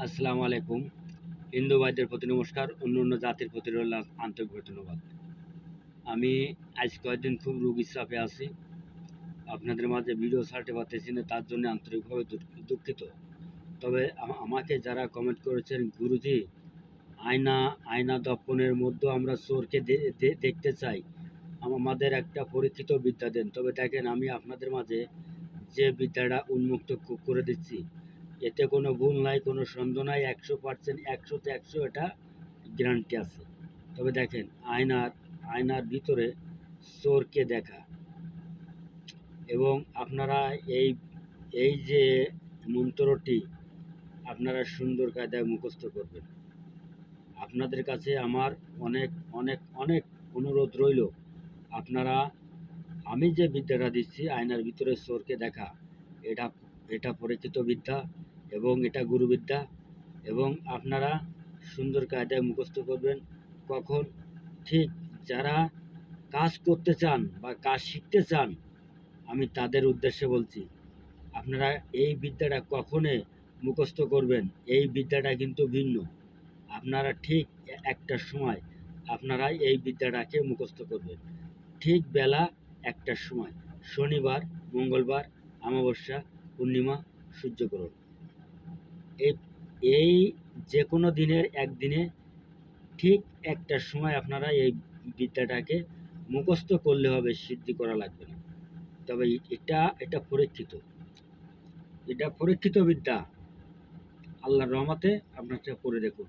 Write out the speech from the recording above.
আসসালামু আলাইকুম। হিন্দু ভাইদের প্রতি নমস্কার, অন্য অন্য জাতির প্রতি রইল আন্তরিক ধন্যবাদ। আমি আজ কয়েকদিন খুব রোগীর চাপে আছি, আপনাদের মাঝে ভিডিও ছাড়তে পারতেছি না, তার জন্য আন্তরিকভাবে দুঃখিত। তবে আমাকে যারা কমেন্ট করেছেন, গুরুজি আয়না আয়না দর্পণের মধ্যে আমরা চোরকে দেখতে চাই, আমাদের একটা পরীক্ষিত বিদ্যা দেন। তবে দেখেন, আমি আপনাদের মাঝে যে বিদ্যাটা উন্মুক্ত করে দিচ্ছি, এতে কোনো ভুল নাই, কোনো সন্দেহ নাই, 100% 100-তে 100 এটা গ্যারান্টি আছে। তবে দেখেন, আয়নার ভিতরে চোরকে দেখা, এবং আপনারা এই এই যে মন্ত্রটি আপনারা সুন্দর কায়দায় মুখস্থ করবেন। আপনাদের কাছে আমার অনেক অনেক অনেক অনুরোধ রইল, আপনারা আমি যে বিদ্যাটা দিচ্ছি আয়নার ভিতরে চোরকে দেখা, এটা এটা পরীক্ষিত বিদ্যা এবং এটা গুরুবিদ্যা, এবং আপনারা সুন্দর কায়দায় মুখস্থ করবেন। কখন ঠিক যারা কাজ করতে চান বা কাজ শিখতে চান, আমি তাদের উদ্দেশ্যে বলছি, আপনারা এই বিদ্যাটা কখনই মুখস্থ করবেন। এই বিদ্যাটা কিন্তু ভিন্ন। আপনারা ঠিক একটা সময় আপনারা এই বিদ্যাটাকে মুখস্থ করবেন, ঠিক বেলা একটার সময়, শনিবার, মঙ্গলবার, অমাবস্যা, পূর্ণিমা, সূর্যগ্রহণ, এই এই যে কোনো দিনের একদিনে ঠিক একটার সময় আপনারা এই বিদ্যাটাকে মুখস্থ করলে হবে, সিদ্ধি করা লাগবে না। তবে এটা পরীক্ষিত বিদ্যা। আল্লাহর রহমতে আপনারা করে দেখুন।